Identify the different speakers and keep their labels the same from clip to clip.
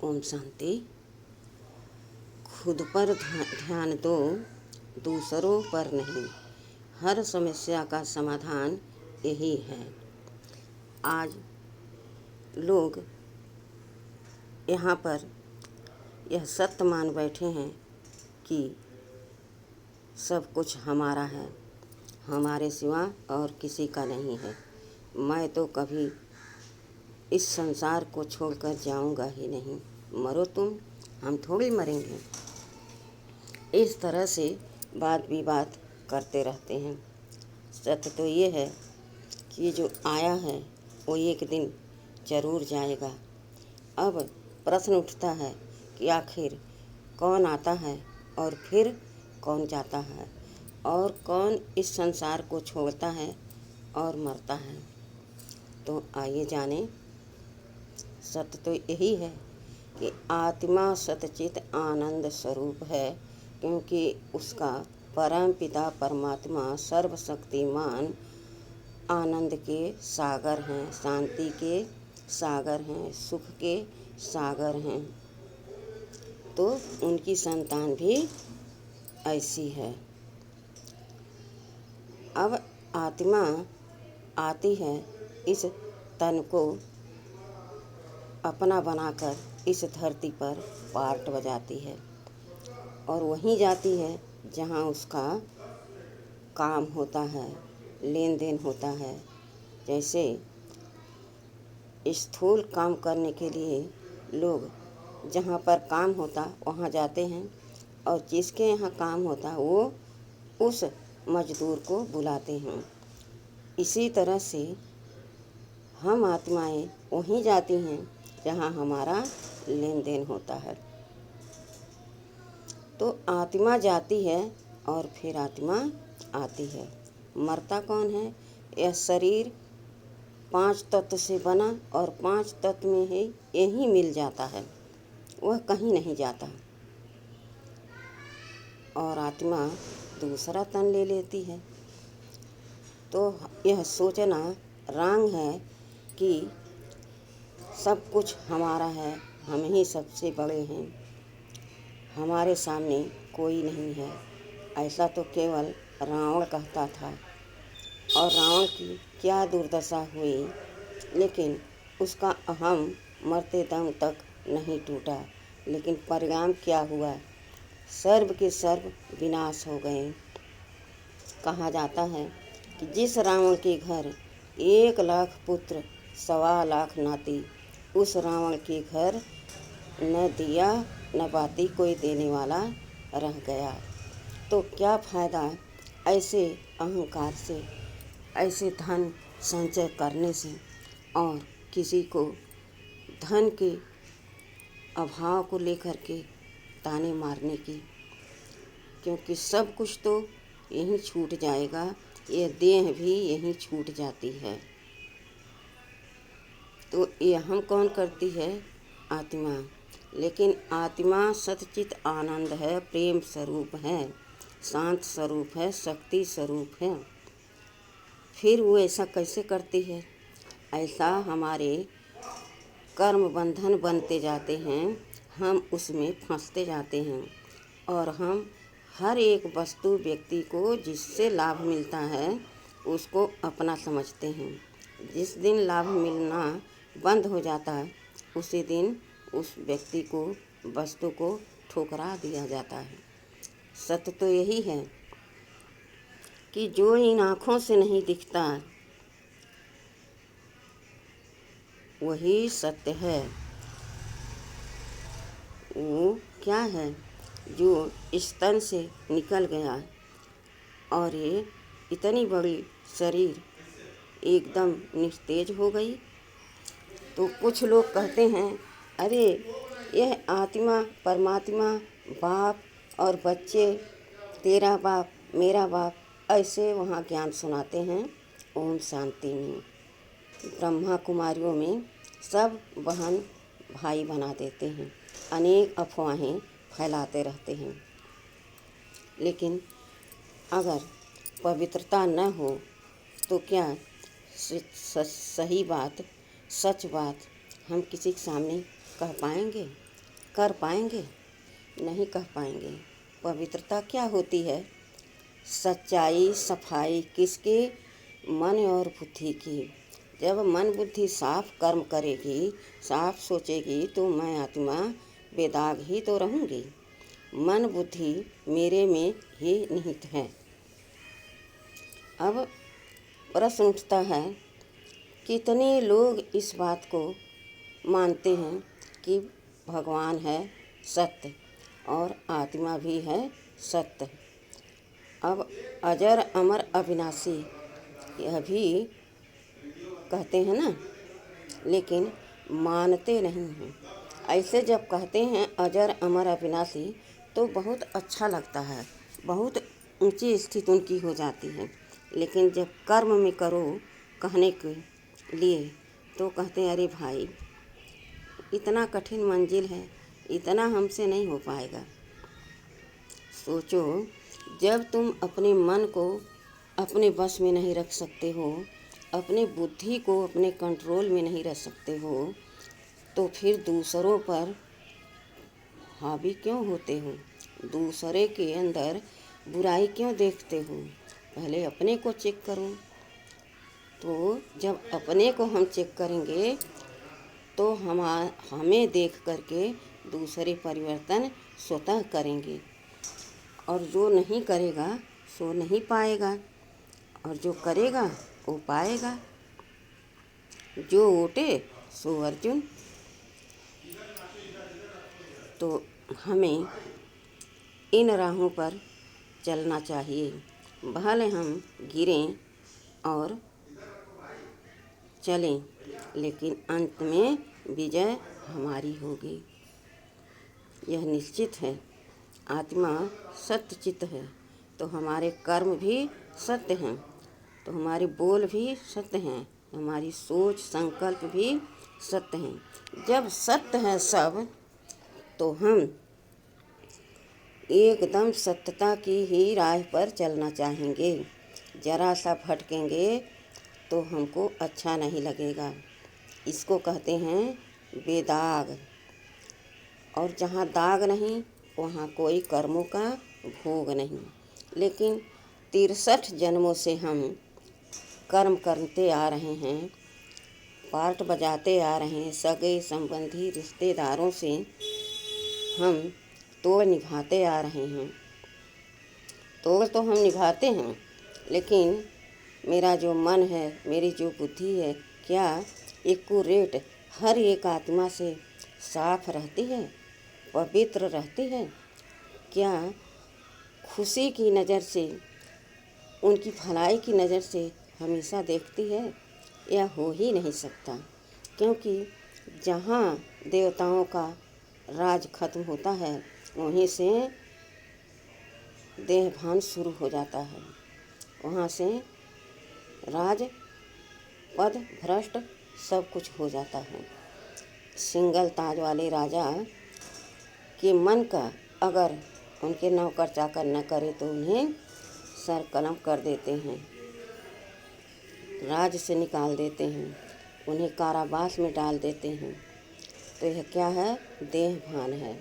Speaker 1: ओम शांति। खुद पर ध्यान दो, दूसरों पर नहीं। हर समस्या का समाधान यही है। आज लोग यहाँ पर यह सत्य मान बैठे हैं कि सब कुछ हमारा है, हमारे सिवा और किसी का नहीं है। मैं तो कभी इस संसार को छोड़कर जाऊंगा ही नहीं। मरो तुम, हम थोड़ी मरेंगे। इस तरह से बात विवाद करते रहते हैं। सत्य तो ये है कि जो आया है वो एक दिन जरूर जाएगा। अब प्रश्न उठता है कि आखिर कौन आता है और फिर कौन जाता है, और कौन इस संसार को छोड़ता है और मरता है। तो आइए जाने। सत्य तो यही है कि आत्मा सतचित आनंद स्वरूप है, क्योंकि उसका परम पिता परमात्मा सर्वशक्तिमान आनंद के सागर हैं, शांति के सागर हैं, सुख के सागर हैं। तो उनकी संतान भी ऐसी है। अब आत्मा आती है, इस तन को अपना बनाकर इस धरती पर पार्ट बजाती है और वहीं जाती है जहाँ उसका काम होता है, लेन देन होता है। जैसे स्थूल काम करने के लिए लोग जहाँ पर काम होता वहाँ जाते हैं, और जिसके यहाँ काम होता वो उस मजदूर को बुलाते हैं। इसी तरह से हम आत्माएं वहीं जाती हैं जहाँ हमारा लेन देन होता है। तो आत्मा जाती है और फिर आत्मा आती है। मरता कौन है? यह शरीर 5 तत्व से बना और 5 तत्व में ही यही मिल जाता है, वह कहीं नहीं जाता। और आत्मा दूसरा तन ले लेती है। तो यह सोचना रॉन्ग है कि सब कुछ हमारा है, हम ही सबसे बड़े हैं, हमारे सामने कोई नहीं है। ऐसा तो केवल रावण कहता था, और रावण की क्या दुर्दशा हुई, लेकिन उसका अहम मरते दम तक नहीं टूटा। लेकिन परिणाम क्या हुआ? सर्व के सर्व विनाश हो गए। कहा जाता है कि जिस रावण के घर 1 लाख पुत्र 1.25 लाख नाती, उस रावण के घर न दिया न बाती कोई देने वाला रह गया। तो क्या फ़ायदा ऐसे अहंकार से, ऐसे धन संचय करने से, और किसी को धन के अभाव को लेकर के ताने मारने की, क्योंकि सब कुछ तो यहीं छूट जाएगा। ये देह भी यहीं छूट जाती है। तो ये हम कौन करती है? आत्मा। लेकिन आत्मा सतचित आनंद है, प्रेम स्वरूप है, शांत स्वरूप है, शक्ति स्वरूप है। फिर वो ऐसा कैसे करती है? ऐसा हमारे कर्म बंधन बनते जाते हैं, हम उसमें फंसते जाते हैं, और हम हर एक वस्तु व्यक्ति को जिससे लाभ मिलता है उसको अपना समझते हैं। जिस दिन लाभ मिलना बंद हो जाता है, उसी दिन उस व्यक्ति को, वस्तु को ठुकरा दिया जाता है। सत्य तो यही है कि जो इन आँखों से नहीं दिखता वही सत्य है। वो क्या है? जो इस तन से निकल गया और ये इतनी बड़ी शरीर एकदम निस्तेज हो गई। तो कुछ लोग कहते हैं, अरे यह आत्मा परमात्मा, बाप और बच्चे, तेरा बाप मेरा बाप, ऐसे वहाँ ज्ञान सुनाते हैं। ओम शांति में ब्रह्मा कुमारियों में सब बहन भाई बना देते हैं, अनेक अफवाहें फैलाते रहते हैं। लेकिन अगर पवित्रता न हो तो क्या सही बात, सच बात हम किसी के सामने कह पाएंगे? कर पाएंगे? नहीं कह पाएंगे। पवित्रता क्या होती है? सच्चाई, सफाई किसकी? मन और बुद्धि की। जब मन बुद्धि साफ कर्म करेगी, साफ सोचेगी, तो मैं आत्मा बेदाग ही तो रहूँगी। मन बुद्धि मेरे में ही निहित है। अब प्रश्न उठता है, कितने लोग इस बात को मानते हैं कि भगवान है सत्य और आत्मा भी है सत्य। अब अजर अमर अविनाशी यह भी कहते हैं ना, लेकिन मानते नहीं हैं। ऐसे जब कहते हैं अजर अमर अविनाशी तो बहुत अच्छा लगता है, बहुत ऊंची स्थिति उनकी हो जाती है। लेकिन जब कर्म में करो कहने के लिए तो कहते हैं अरे भाई इतना कठिन मंजिल है, इतना हमसे नहीं हो पाएगा। सोचो, जब तुम अपने मन को अपने बस में नहीं रख सकते हो, अपने बुद्धि को अपने कंट्रोल में नहीं रख सकते हो, तो फिर दूसरों पर हावी क्यों होते हो? दूसरे के अंदर बुराई क्यों देखते हो? पहले अपने को चेक करो। तो जब अपने को हम चेक करेंगे तो हमें देख करके दूसरे परिवर्तन स्वतः करेंगे, और जो नहीं करेगा सो नहीं पाएगा, और जो करेगा वो पाएगा। जो ओटे सो अर्जुन। तो हमें इन राहों पर चलना चाहिए। भले हम गिरें और चलें, लेकिन अंत में विजय हमारी होगी, यह निश्चित है। आत्मा सत्य चित्त है तो हमारे कर्म भी सत्य हैं, तो हमारे बोल भी सत्य हैं, हमारी सोच संकल्प भी सत्य हैं। जब सत्य है सब, तो हम एकदम सत्यता की ही राह पर चलना चाहेंगे। जरा सा भटकेंगे तो हमको अच्छा नहीं लगेगा। इसको कहते हैं बेदाग। और जहाँ दाग नहीं वहाँ कोई कर्मों का भोग नहीं। लेकिन 63 जन्मों से हम कर्म करते आ रहे हैं, पार्ट बजाते आ रहे हैं, सगे संबंधी रिश्तेदारों से हम तोड़ निभाते आ रहे हैं। तोड़ तो हम निभाते हैं, लेकिन मेरा जो मन है, मेरी जो बुद्धि है, क्या एक्यूरेट हर एक आत्मा से साफ रहती है, पवित्र रहती है? क्या खुशी की नज़र से, उनकी भलाई की नज़र से हमेशा देखती है? यह हो ही नहीं सकता, क्योंकि जहाँ देवताओं का राज खत्म होता है वहीं से देहभान शुरू हो जाता है। वहाँ से राज पद भ्रष्ट सब कुछ हो जाता है। सिंगल ताज वाले राजा के मन का अगर उनके नौकर चाकर न करे तो उन्हें सर कलम कर देते हैं, राज से निकाल देते हैं, उन्हें कारावास में डाल देते हैं। तो यह क्या है? देहभान है।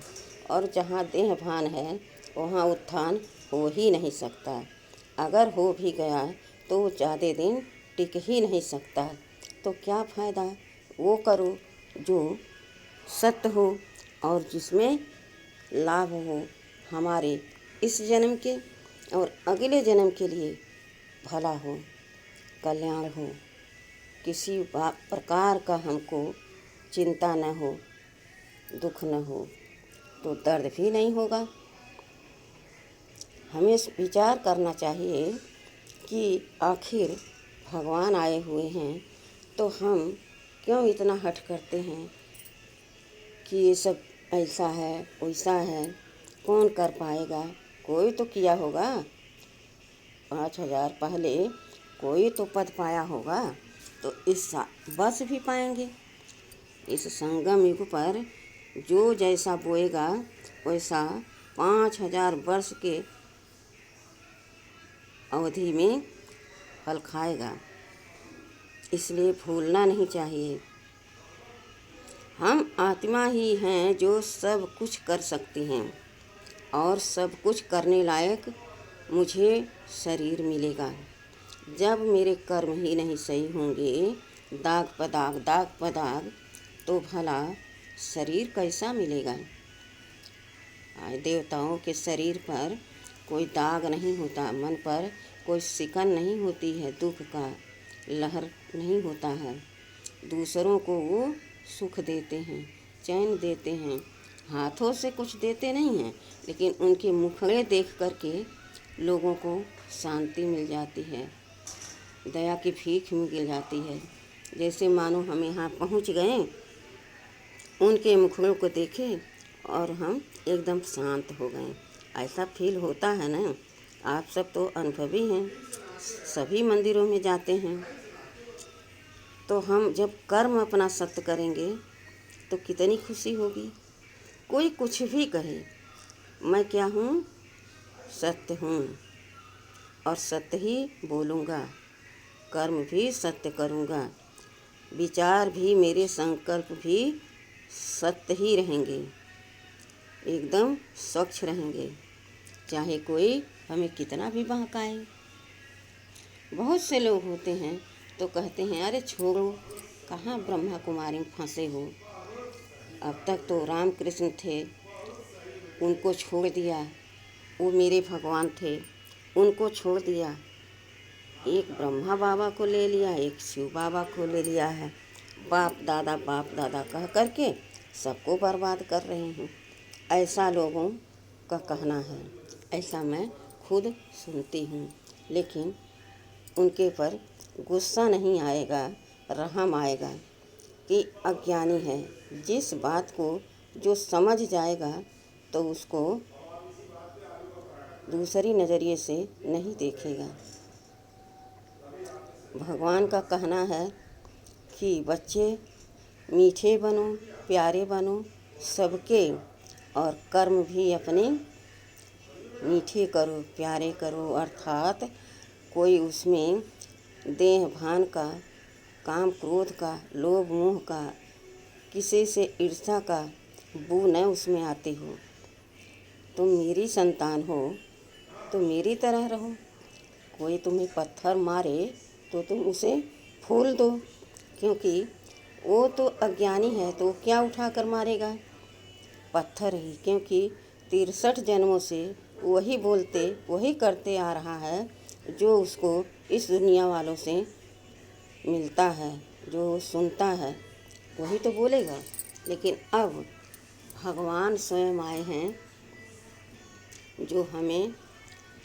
Speaker 1: और जहाँ देहभान है वहाँ उत्थान हो ही नहीं सकता। अगर हो भी गया तो ज़्यादा दिन टिक ही नहीं सकता। तो क्या फ़ायदा? वो करो जो सत्य हो और जिसमें लाभ हो हमारे इस जन्म के और अगले जन्म के लिए, भला हो, कल्याण हो, किसी प्रकार का हमको चिंता न हो, दुख न हो, तो दर्द भी नहीं होगा। हमें विचार करना चाहिए कि आखिर भगवान आए हुए हैं तो हम क्यों इतना हठ करते हैं कि ये सब ऐसा है वैसा है, कौन कर पाएगा? कोई तो किया होगा, 5000 पहले कोई तो पद पाया होगा, तो इस बस भी पाएंगे। इस संगम युग पर जो जैसा बोएगा वैसा 5000 वर्ष के अवधि में फल खाएगा। इसलिए भूलना नहीं चाहिए। हम आत्मा ही हैं जो सब कुछ कर सकती हैं और सब कुछ करने लायक मुझे शरीर मिलेगा। जब मेरे कर्म ही नहीं सही होंगे, दाग पदाग, तो भला शरीर कैसा मिलेगा। देवताओं के शरीर पर कोई दाग नहीं होता, मन पर कोई सिकन नहीं होती है, दुख का लहर नहीं होता है। दूसरों को वो सुख देते हैं, चैन देते हैं, हाथों से कुछ देते नहीं हैं, लेकिन उनके मुखड़े देख करके लोगों को शांति मिल जाती है, दया की भीख मिल जाती है। जैसे मानो हम यहाँ पहुँच गए, उनके मुखड़ों को देखे और हम एकदम शांत हो गए। ऐसा फील होता है ना। आप सब तो अनुभवी हैं, सभी मंदिरों में जाते हैं। तो हम जब कर्म अपना सत्य करेंगे तो कितनी खुशी होगी। कोई कुछ भी कहे, मैं क्या हूँ, सत्य हूँ और सत्य ही बोलूँगा, कर्म भी सत्य करूँगा, विचार भी, मेरे संकल्प भी सत्य ही रहेंगे, एकदम स्वच्छ रहेंगे, चाहे कोई हमें कितना भी बहकाए। बहुत से लोग होते हैं तो कहते हैं, अरे छोड़ो, कहाँ ब्रह्मा कुमारी में फंसे हो, अब तक तो राम कृष्ण थे, उनको छोड़ दिया, वो मेरे भगवान थे, उनको छोड़ दिया, एक ब्रह्मा बाबा को ले लिया, एक शिव बाबा को ले लिया है, बाप दादा कह करके सबको बर्बाद कर रहे हैं। ऐसा लोगों का कहना है, ऐसा मैं खुद सुनती हूँ, लेकिन उनके पर गुस्सा नहीं आएगा, रहम आएगा कि अज्ञानी है। जिस बात को जो समझ जाएगा तो उसको दूसरी नज़रिए से नहीं देखेगा। भगवान का कहना है कि बच्चे मीठे बनो, प्यारे बनो सबके, और कर्म भी अपने मीठे करो, प्यारे करो, अर्थात कोई उसमें देह भान का, काम क्रोध का, लोभ मोह का, किसी से ईर्ष्या का बू न उसमें आती हो। तुम मेरी संतान हो तो मेरी तरह रहो। कोई तुम्हें पत्थर मारे तो तुम उसे फूल दो, क्योंकि वो तो अज्ञानी है, तो क्या उठा कर मारेगा, पत्थर ही, क्योंकि 63 जन्मों से वही बोलते वही करते आ रहा है जो उसको इस दुनिया वालों से मिलता है, जो सुनता है वही तो बोलेगा। लेकिन अब भगवान स्वयं आए हैं जो हमें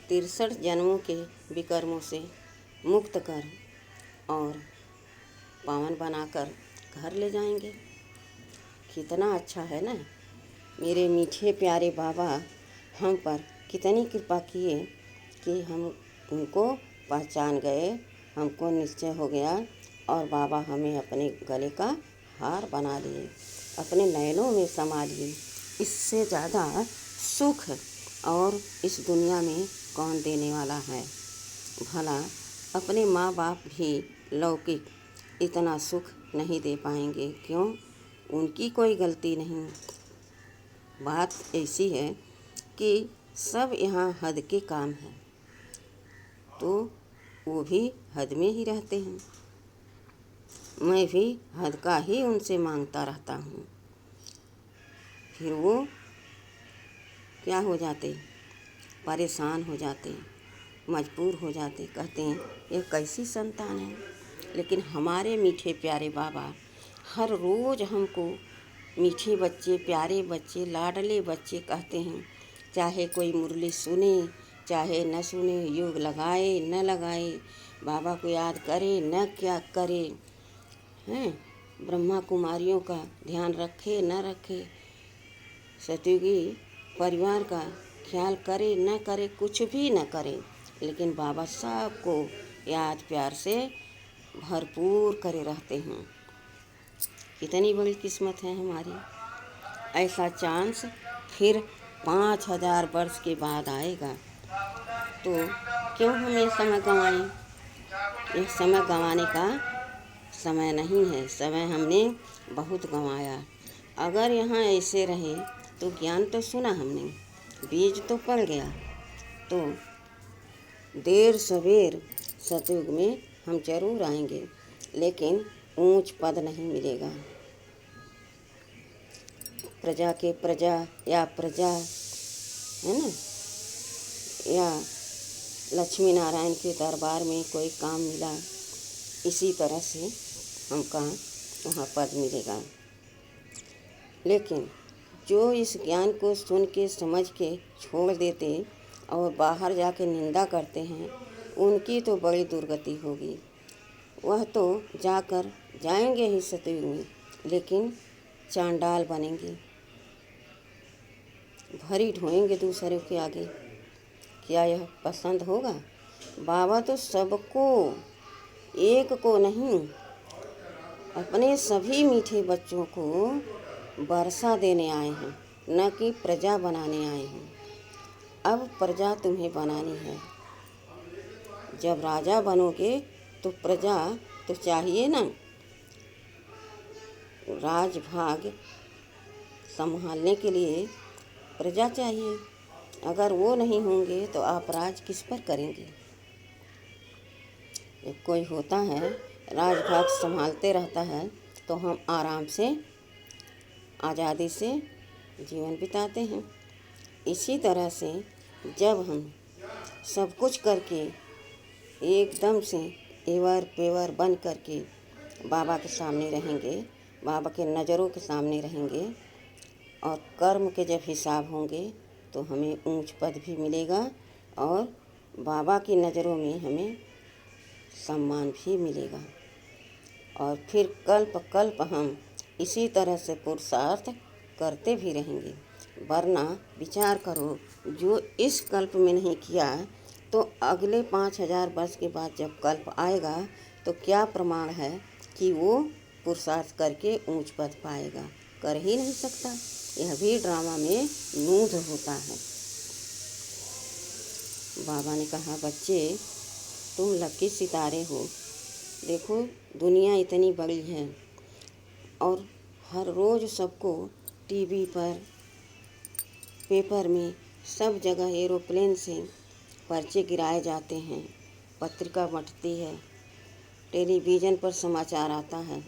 Speaker 1: 63 जन्मों के विकर्मों से मुक्त कर और पावन बनाकर घर ले जाएंगे। कितना अच्छा है ना। मेरे मीठे प्यारे बाबा हम पर कितनी कृपा किए कि हम उनको पहचान गए, हमको निश्चय हो गया और बाबा हमें अपने गले का हार बना लिए, अपने नयनों में समा लिए। इससे ज़्यादा सुख और इस दुनिया में कौन देने वाला है। भला अपने माँ बाप भी लौकिक इतना सुख नहीं दे पाएंगे, क्यों, उनकी कोई गलती नहीं। बात ऐसी है कि सब यहाँ हद के काम है, तो वो भी हद में ही रहते हैं। मैं भी हद का ही उनसे मांगता रहता हूँ, फिर वो क्या हो जाते, परेशान हो जाते, मजबूर हो जाते, कहते हैं ये कैसी संतान है। लेकिन हमारे मीठे प्यारे बाबा हर रोज़ हमको मीठे बच्चे, प्यारे बच्चे, लाडले बच्चे कहते हैं। चाहे कोई मुरली सुने चाहे न सुने, योग लगाए न लगाए, बाबा को याद करे न क्या करे, हैं, ब्रह्मा कुमारियों का ध्यान रखे न रखे, सतयुगी परिवार का ख्याल करे न करे, कुछ भी न करे, लेकिन बाबा सबको याद प्यार से भरपूर करे रहते हैं। कितनी बड़ी किस्मत है हमारी। ऐसा चांस फिर 5000 वर्ष के बाद आएगा, तो क्यों हम ये समय गंवाएं। ये समय गंवाने का समय नहीं है, समय हमने बहुत गंवाया। अगर यहाँ ऐसे रहे तो ज्ञान तो सुना हमने, बीज तो पड़ गया, तो देर सवेर सतयुग में हम जरूर आएंगे, लेकिन ऊंच पद नहीं मिलेगा। प्रजा के प्रजा या प्रजा है ना, या लक्ष्मी नारायण के दरबार में कोई काम मिला, इसी तरह से हमका वहाँ पद मिलेगा। लेकिन जो इस ज्ञान को सुन के समझ के छोड़ देते और बाहर जाके निंदा करते हैं, उनकी तो बड़ी दुर्गति होगी। वह तो जाएंगे ही सतयुग में, लेकिन चांडाल बनेंगे, भरी ढोएंगे दूसरों के आगे। क्या यह पसंद होगा? बाबा तो सबको, एक को नहीं, अपने सभी मीठे बच्चों को वर्षा देने आए हैं, न कि प्रजा बनाने आए हैं। अब प्रजा तुम्हें बनानी है। जब राजा बनोगे तो प्रजा तो चाहिए ना। राजभाग संभालने के लिए प्रजा चाहिए। अगर वो नहीं होंगे तो आप राज किस पर करेंगे? एक कोई होता है राजभाग संभालते रहता है, तो हम आराम से आज़ादी से जीवन बिताते हैं। इसी तरह से जब हम सब कुछ करके एकदम से एवर पेवर बन करके बाबा के सामने रहेंगे, बाबा के नज़रों के सामने रहेंगे, और कर्म के जब हिसाब होंगे तो हमें ऊंच पद भी मिलेगा और बाबा की नज़रों में हमें सम्मान भी मिलेगा। और फिर कल्प कल्प हम इसी तरह से पुरुषार्थ करते भी रहेंगे। वरना विचार करो, जो इस कल्प में नहीं किया तो अगले 5000 वर्ष के बाद जब कल्प आएगा तो क्या प्रमाण है कि वो पुरुषार्थ करके ऊंच पद पाएगा? कर ही नहीं सकता। यह भी ड्रामा में नूध होता है। बाबा ने कहा, बच्चे तुम लकी सितारे हो। देखो दुनिया इतनी बड़ी है और हर रोज़ सबको टीवी पर, पेपर में, सब जगह एरोप्लेन से पर्चे गिराए जाते हैं, पत्रिका बंटती है, टेलीविज़न पर समाचार आता है,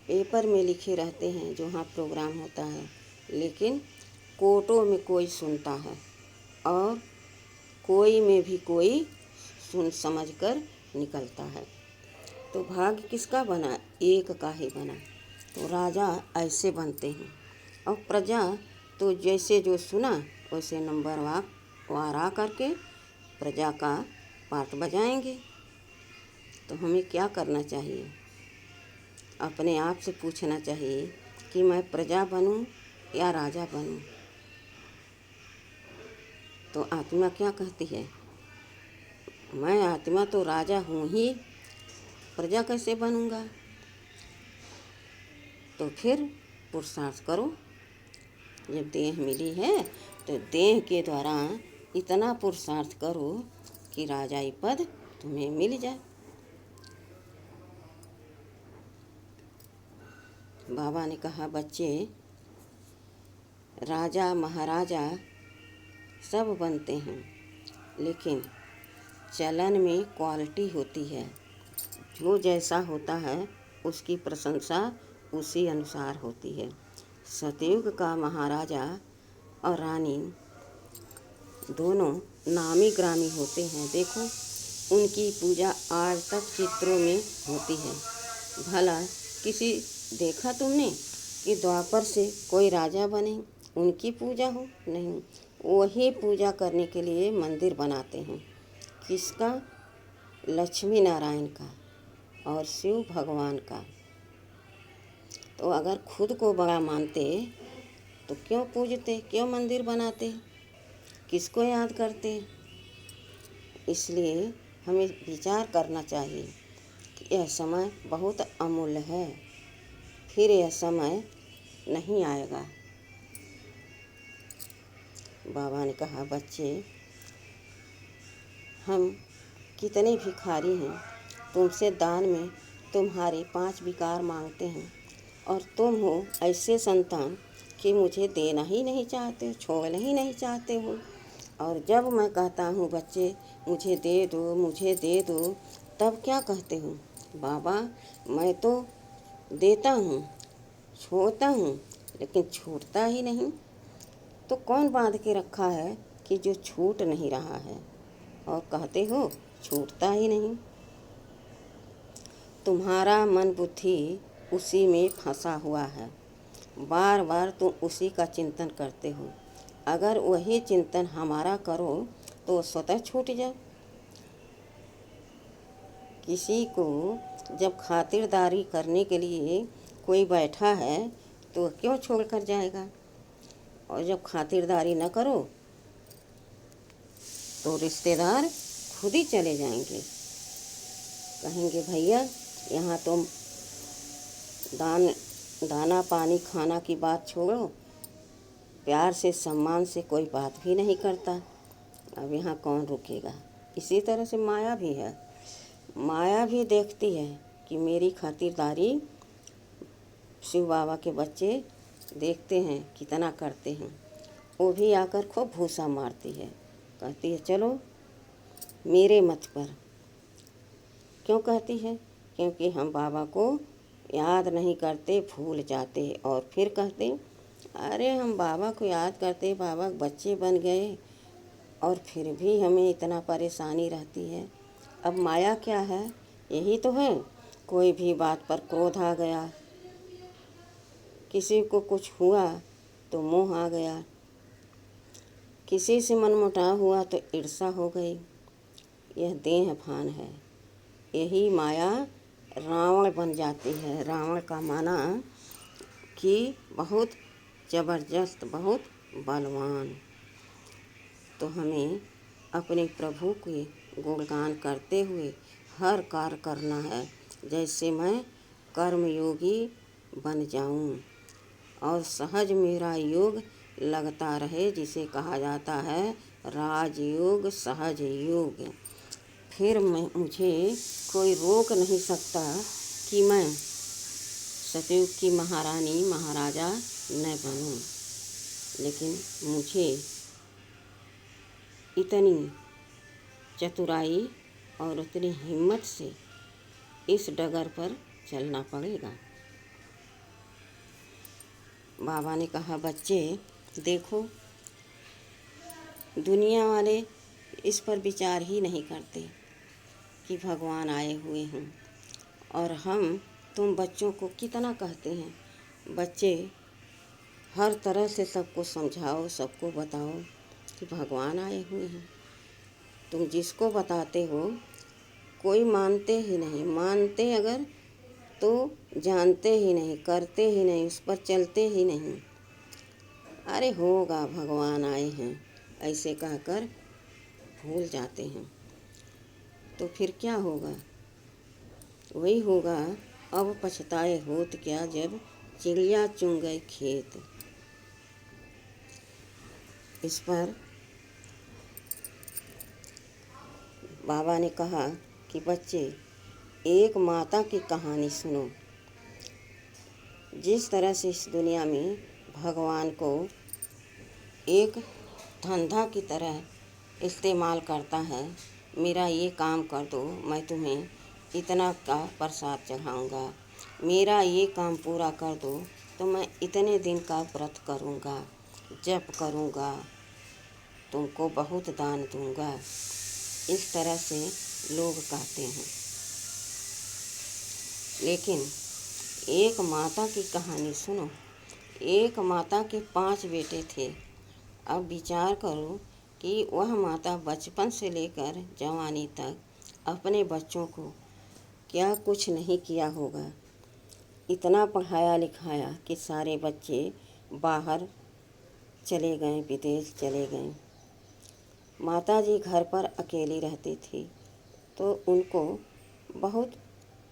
Speaker 1: पेपर में लिखे रहते हैं जो वहाँ प्रोग्राम होता है, लेकिन कोर्टों में कोई सुनता है और कोई में भी कोई सुन समझ कर निकलता है। तो भाग्य किसका बना? एक का ही बना। तो राजा ऐसे बनते हैं और प्रजा तो जैसे जो सुना वैसे नंबर वार आ करके प्रजा का पार्ट बजाएंगे। तो हमें क्या करना चाहिए? अपने आप से पूछना चाहिए कि मैं प्रजा बनूं या राजा बनूं। तो आत्मा क्या कहती है? मैं आत्मा तो राजा हूँ ही, प्रजा कैसे बनूंगा? तो फिर पुरुषार्थ करो। जब देह मिली है तो देह के द्वारा इतना पुरुषार्थ करो कि राजाई पद तुम्हें मिल जाए। बाबा ने कहा, बच्चे राजा महाराजा सब बनते हैं, लेकिन चलन में क्वालिटी होती है। जो जैसा होता है उसकी प्रशंसा उसी अनुसार होती है। सतयुग का महाराजा और रानी दोनों नामी ग्रामी होते हैं। देखो उनकी पूजा आज तक चित्रों में होती है। भला किसी देखा तुमने कि द्वापर से कोई राजा बने, उनकी पूजा हो? नहीं। वही पूजा करने के लिए मंदिर बनाते हैं। किसका? लक्ष्मी नारायण का और शिव भगवान का। तो अगर खुद को बड़ा मानते तो क्यों पूजते, क्यों मंदिर बनाते, किसको याद करते? इसलिए हमें विचार करना चाहिए कि यह समय बहुत अमूल्य है, फिर यह समय नहीं आएगा। बाबा ने कहा, बच्चे हम कितने भिखारी हैं, तुमसे दान में तुम्हारे 5 विकार मांगते हैं, और तुम हो ऐसे संतान कि मुझे देना ही नहीं चाहते, छोड़ना ही नहीं चाहते हो। और जब मैं कहता हूँ बच्चे मुझे दे दो, मुझे दे दो, तब क्या कहते हो? बाबा मैं तो देता हूँ, छोड़ता हूँ, लेकिन छूटता ही नहीं। तो कौन बांध के रखा है कि जो छूट नहीं रहा है, और कहते हो छूटता ही नहीं? तुम्हारा मन बुद्धि उसी में फंसा हुआ है। बार बार तुम उसी का चिंतन करते हो। अगर वही चिंतन हमारा करो तो स्वतः छूट जाए। किसी को जब खातिरदारी करने के लिए कोई बैठा है तो क्यों छोड़ कर जाएगा? और जब खातिरदारी न करो तो रिश्तेदार खुद ही चले जाएंगे। कहेंगे भैया यहाँ तुम दाना पानी खाना की बात छोड़ो, प्यार से सम्मान से कोई बात भी नहीं करता। अब यहाँ कौन रुकेगा? इसी तरह से माया भी है। माया भी देखती है कि मेरी खातिरदारी शिव बाबा के बच्चे देखते हैं कितना करते हैं। वो भी आकर खूब भूसा मारती है, कहती है चलो मेरे मत पर। क्यों कहती है? क्योंकि हम बाबा को याद नहीं करते, भूल जाते, और फिर कहते अरे हम बाबा को याद करते, बाबा बच्चे बन गए, और फिर भी हमें इतना परेशानी रहती है। अब माया क्या है? यही तो है। कोई भी बात पर क्रोध आ गया, किसी को कुछ हुआ तो मोह आ गया, किसी से मनमुटाव हुआ तो ईर्ष्या हो गई। यह देह भान है। यही माया रावण बन जाती है। रावण का माना कि बहुत ज़बरदस्त, बहुत बलवान। तो हमें अपने प्रभु के गुणगान करते हुए हर कार्य करना है, जैसे मैं कर्मयोगी बन जाऊं और सहज मेरा योग लगता रहे, जिसे कहा जाता है राजयोग, सहज योग। फिर मुझे कोई रोक नहीं सकता कि मैं सतयुग की महारानी महाराजा न बनूं। लेकिन मुझे इतनी चतुराई और उतनी हिम्मत से इस डगर पर चलना पड़ेगा। बाबा ने कहा बच्चे देखो, दुनिया वाले इस पर विचार ही नहीं करते कि भगवान आए हुए हैं, और हम तुम बच्चों को कितना कहते हैं। बच्चे हर तरह से सबको समझाओ, सबको बताओ कि भगवान आए हुए हैं। तुम जिसको बताते हो कोई मानते ही नहीं, मानते अगर तो जानते ही नहीं, करते ही नहीं, उस पर चलते ही नहीं। अरे होगा भगवान आए हैं ऐसे कहकर भूल जाते हैं। तो फिर क्या होगा? वही होगा अब पछताए होत क्या, जब चिड़िया चुन गए खेत। इस पर बाबा ने कहा कि बच्चे एक माता की कहानी सुनो। जिस तरह से इस दुनिया में भगवान को एक धंधा की तरह इस्तेमाल करता है, मेरा ये काम कर दो मैं तुम्हें इतना का प्रसाद चढ़ाऊँगा, मेरा ये काम पूरा कर दो तो मैं इतने दिन का व्रत करूँगा, जप करूँगा, तुमको बहुत दान दूँगा। इस तरह से लोग कहते हैं। लेकिन एक माता की कहानी सुनो। एक माता के 5 बेटे थे। अब विचार करो कि वह माता बचपन से लेकर जवानी तक अपने बच्चों को क्या कुछ नहीं किया होगा। इतना पढ़ाया लिखाया कि सारे बच्चे बाहर चले गए, विदेश चले गए। माताजी घर पर अकेली रहती थी, तो उनको बहुत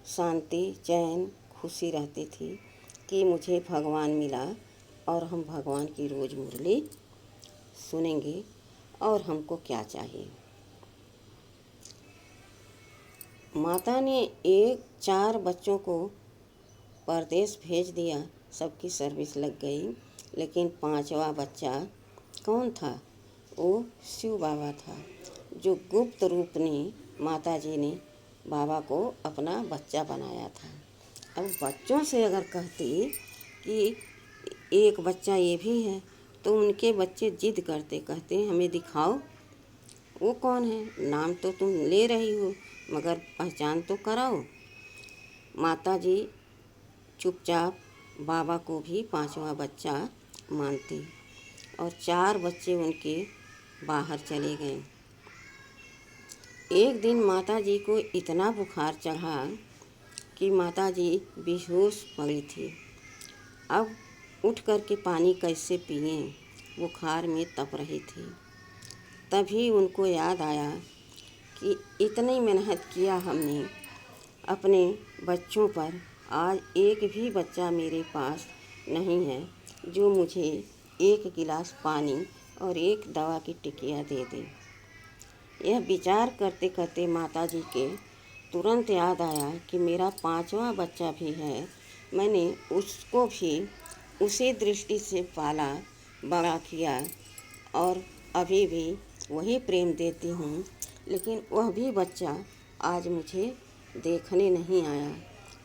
Speaker 1: शांति, चैन, खुशी रहती थी कि मुझे भगवान मिला और हम भगवान की रोज़ मुरली सुनेंगे, और हमको क्या चाहिए। माता ने 4 बच्चों को परदेश भेज दिया, सबकी सर्विस लग गई, लेकिन पांचवा बच्चा कौन था? वो शिव बाबा था, जो गुप्त रूप में माताजी ने बाबा को अपना बच्चा बनाया था। अब बच्चों से अगर कहती कि एक बच्चा ये भी है, तो उनके बच्चे जिद करते, कहते हमें दिखाओ वो कौन है, नाम तो तुम ले रही हो मगर पहचान तो कराओ। माताजी चुपचाप बाबा को भी पांचवा बच्चा मानती और 4 बच्चे उनके बाहर चले गए। एक दिन माताजी को इतना बुखार चढ़ा कि माताजी बेहोश पड़ी थी। अब उठ कर के पानी कैसे पिएं, बुखार में तप रही थी। तभी उनको याद आया कि इतनी मेहनत किया हमने अपने बच्चों पर, आज एक भी बच्चा मेरे पास नहीं है जो मुझे 1 गिलास पानी और 1 दवा की टिकिया दे दे। यह विचार करते करते माताजी के तुरंत याद आया कि मेरा 5वां बच्चा भी है, मैंने उसको भी उसी दृष्टि से पाला बड़ा किया और अभी भी वही प्रेम देती हूँ, लेकिन वह भी बच्चा आज मुझे देखने नहीं आया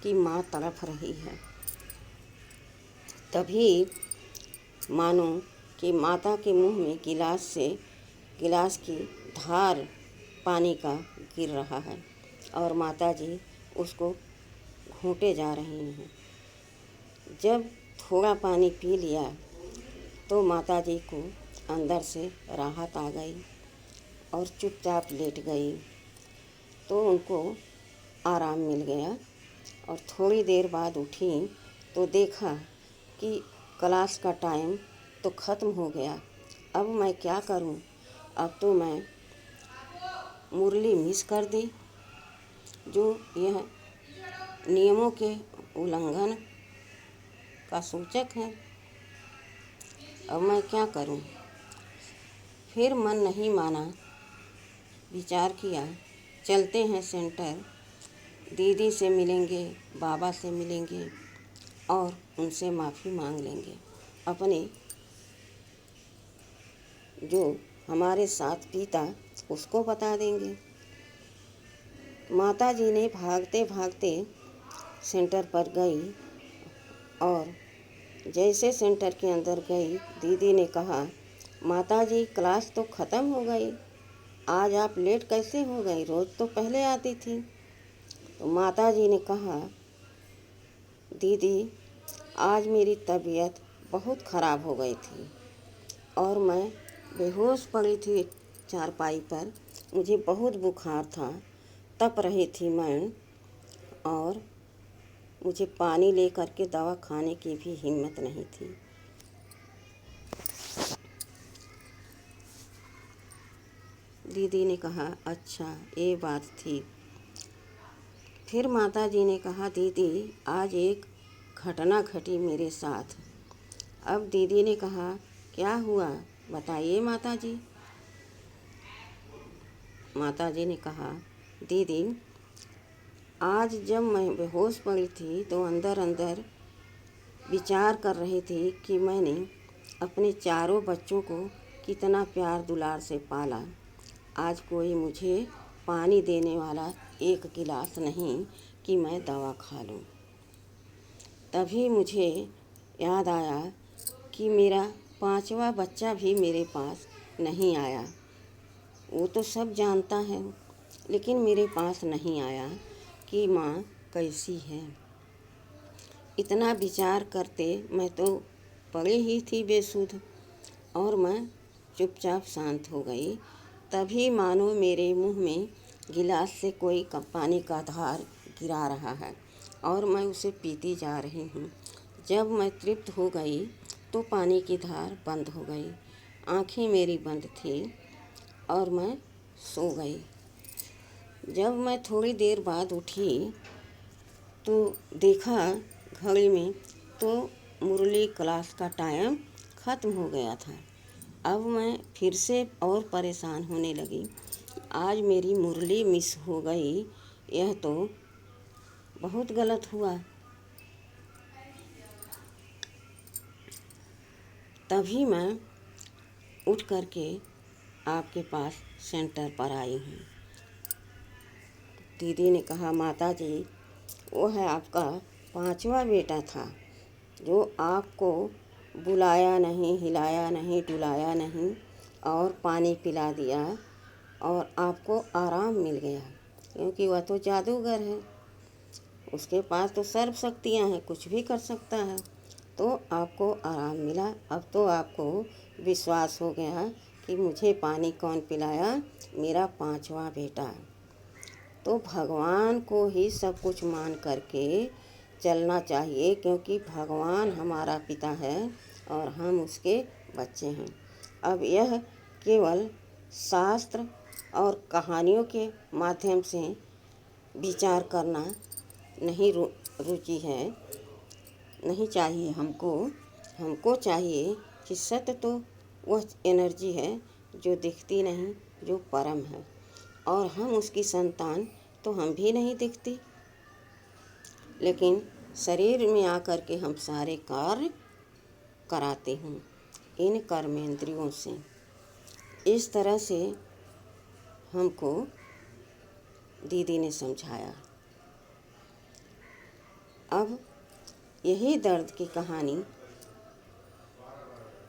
Speaker 1: कि माँ तड़प रही है। तभी मानो कि माता के मुंह में गिलास की धार पानी का गिर रहा है और माताजी उसको घूंटे जा रही हैं। जब थोड़ा पानी पी लिया तो माताजी को अंदर से राहत आ गई और चुपचाप लेट गई, तो उनको आराम मिल गया और थोड़ी देर बाद उठी तो देखा कि क्लास का टाइम तो ख़त्म हो गया। अब मैं क्या करूं? अब तो मैं मुरली मिस कर दी, जो यह नियमों के उल्लंघन का सूचक है। अब मैं क्या करूं? फिर मन नहीं माना, विचार किया चलते हैं सेंटर, दीदी से मिलेंगे, बाबा से मिलेंगे और उनसे माफ़ी मांग लेंगे। अपने जो हमारे साथ पीता उसको बता देंगे। माताजी ने भागते भागते सेंटर पर गई और जैसे सेंटर के अंदर गई, दीदी ने कहा, माताजी क्लास तो ख़त्म हो गई, आज आप लेट कैसे हो गई? रोज़ तो पहले आती थी। तो माताजी ने कहा, दीदी आज मेरी तबीयत बहुत ख़राब हो गई थी और मैं बेहोश पड़ी थी चारपाई पर, मुझे बहुत बुखार था, तप रही थी मैं और मुझे पानी लेकर के दवा खाने की भी हिम्मत नहीं थी। दीदी ने कहा, अच्छा ये बात थी। फिर माताजी ने कहा, दीदी आज एक घटना घटी मेरे साथ। अब दीदी ने कहा, क्या हुआ बताइए माताजी। माताजी ने कहा, दीदी आज जब मैं बेहोश पड़ी थी तो अंदर अंदर विचार कर रही थी कि मैंने अपने चारों बच्चों को कितना प्यार दुलार से पाला, आज कोई मुझे पानी देने वाला 1 गिलास नहीं कि मैं दवा खा लूँ। तभी मुझे याद आया कि मेरा 5वां बच्चा भी मेरे पास नहीं आया। वो तो सब जानता है, लेकिन मेरे पास नहीं आया कि माँ कैसी है। इतना विचार करते मैं तो पड़ी ही थी बेसुध और मैं चुपचाप शांत हो गई। तभी मानो मेरे मुंह में गिलास से कोई पानी का धार गिरा रहा है और मैं उसे पीती जा रही हूँ। जब मैं तृप्त हो गई तो पानी की धार बंद हो गई, आँखें मेरी बंद थी और मैं सो गई। जब मैं थोड़ी देर बाद उठी तो देखा घड़ी में तो मुरली क्लास का टाइम ख़त्म हो गया था। अब मैं फिर से और परेशान होने लगी, आज मेरी मुरली मिस हो गई, यह तो बहुत गलत हुआ। तभी मैं उठ करके आपके पास सेंटर पर आई हूँ। दीदी ने कहा, माता जी, वो है आपका 5वां बेटा था जो आपको बुलाया नहीं, हिलाया नहीं, डुलाया नहीं और पानी पिला दिया और आपको आराम मिल गया, क्योंकि वह तो जादूगर है, उसके पास तो सर्व शक्तियाँ हैं, कुछ भी कर सकता है। तो आपको आराम मिला। अब तो आपको विश्वास हो गया कि मुझे पानी कौन पिलाया, मेरा 5वां बेटा। तो भगवान को ही सब कुछ मान करके चलना चाहिए, क्योंकि भगवान हमारा पिता है और हम उसके बच्चे हैं। अब यह केवल शास्त्र और कहानियों के माध्यम से विचार करना नहीं रुचि है, नहीं चाहिए हमको चाहिए कि सत्य तो वह एनर्जी है जो दिखती नहीं, जो परम है, और हम उसकी संतान तो हम भी नहीं दिखती, लेकिन शरीर में आकर के हम सारे कार्य कराते हैं इन कर्मेंद्रियों से। इस तरह से हमको दीदी ने समझाया। अब यही दर्द की कहानी,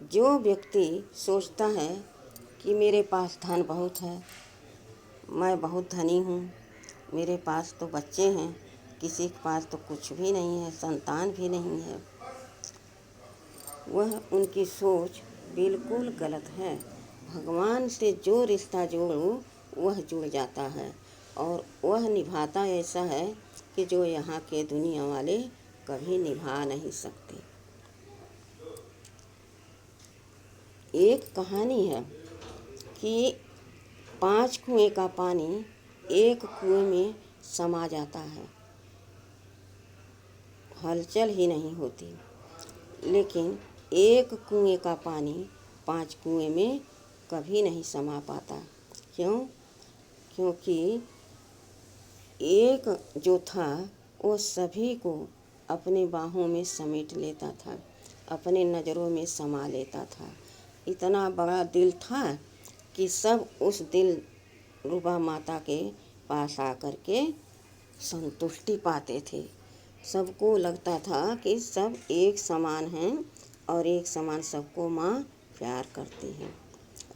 Speaker 1: जो व्यक्ति सोचता है कि मेरे पास धन बहुत है, मैं बहुत धनी हूँ, मेरे पास तो बच्चे हैं, किसी के पास तो कुछ भी नहीं है, संतान भी नहीं है, वह उनकी सोच बिल्कुल गलत है। भगवान से जो रिश्ता जोड़ो वह जुड़ जाता है, और वह निभाता ऐसा है कि जो यहाँ के दुनिया वाले कभी निभा नहीं सकते। एक कहानी है कि 5 कुएं का पानी एक कुएं में समा जाता है, हलचल ही नहीं होती, लेकिन एक कुएं का पानी 5 कुएं में कभी नहीं समा पाता। क्यों? क्योंकि एक जो था वो सभी को अपने बाहों में समेट लेता था, अपने नज़रों में समा लेता था। इतना बड़ा दिल था कि सब उस दिल रुबा माता के पास आकर के संतुष्टि पाते थे। सबको लगता था कि सब एक समान हैं और एक समान सबको माँ प्यार करती है।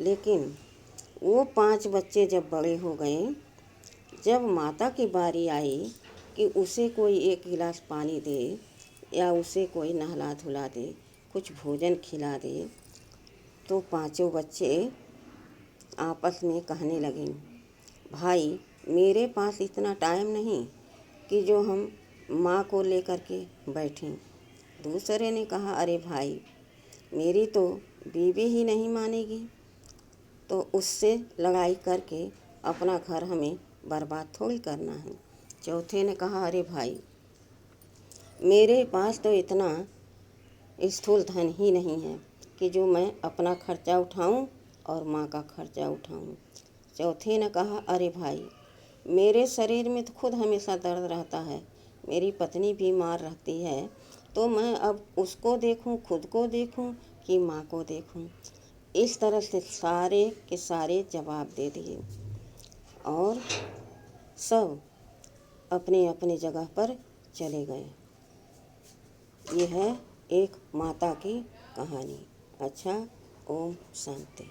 Speaker 1: लेकिन वो 5 बच्चे जब बड़े हो गए, जब माता की बारी आई कि उसे कोई एक गिलास पानी दे या उसे कोई नहला धुला दे, कुछ भोजन खिला दे, तो 5 बच्चे आपस में कहने लगे, भाई मेरे पास इतना टाइम नहीं कि जो हम माँ को लेकर के बैठें। दूसरे ने कहा, अरे भाई मेरी तो बीवी ही नहीं मानेगी, तो उससे लड़ाई करके अपना घर हमें बर्बाद थोड़ी करना है। चौथे ने कहा, अरे भाई मेरे पास तो इतना स्थूल धन ही नहीं है कि जो मैं अपना खर्चा उठाऊं और माँ का खर्चा उठाऊं। चौथे ने कहा, अरे भाई मेरे शरीर में तो खुद हमेशा दर्द रहता है, मेरी पत्नी बीमार रहती है, तो मैं अब उसको देखूं, खुद को देखूं कि माँ को देखूं। इस तरह से सारे के सारे जवाब दे दिए और सब अपने अपने जगह पर चले गए। ये है एक माता की कहानी। अच्छा, ओम शांति।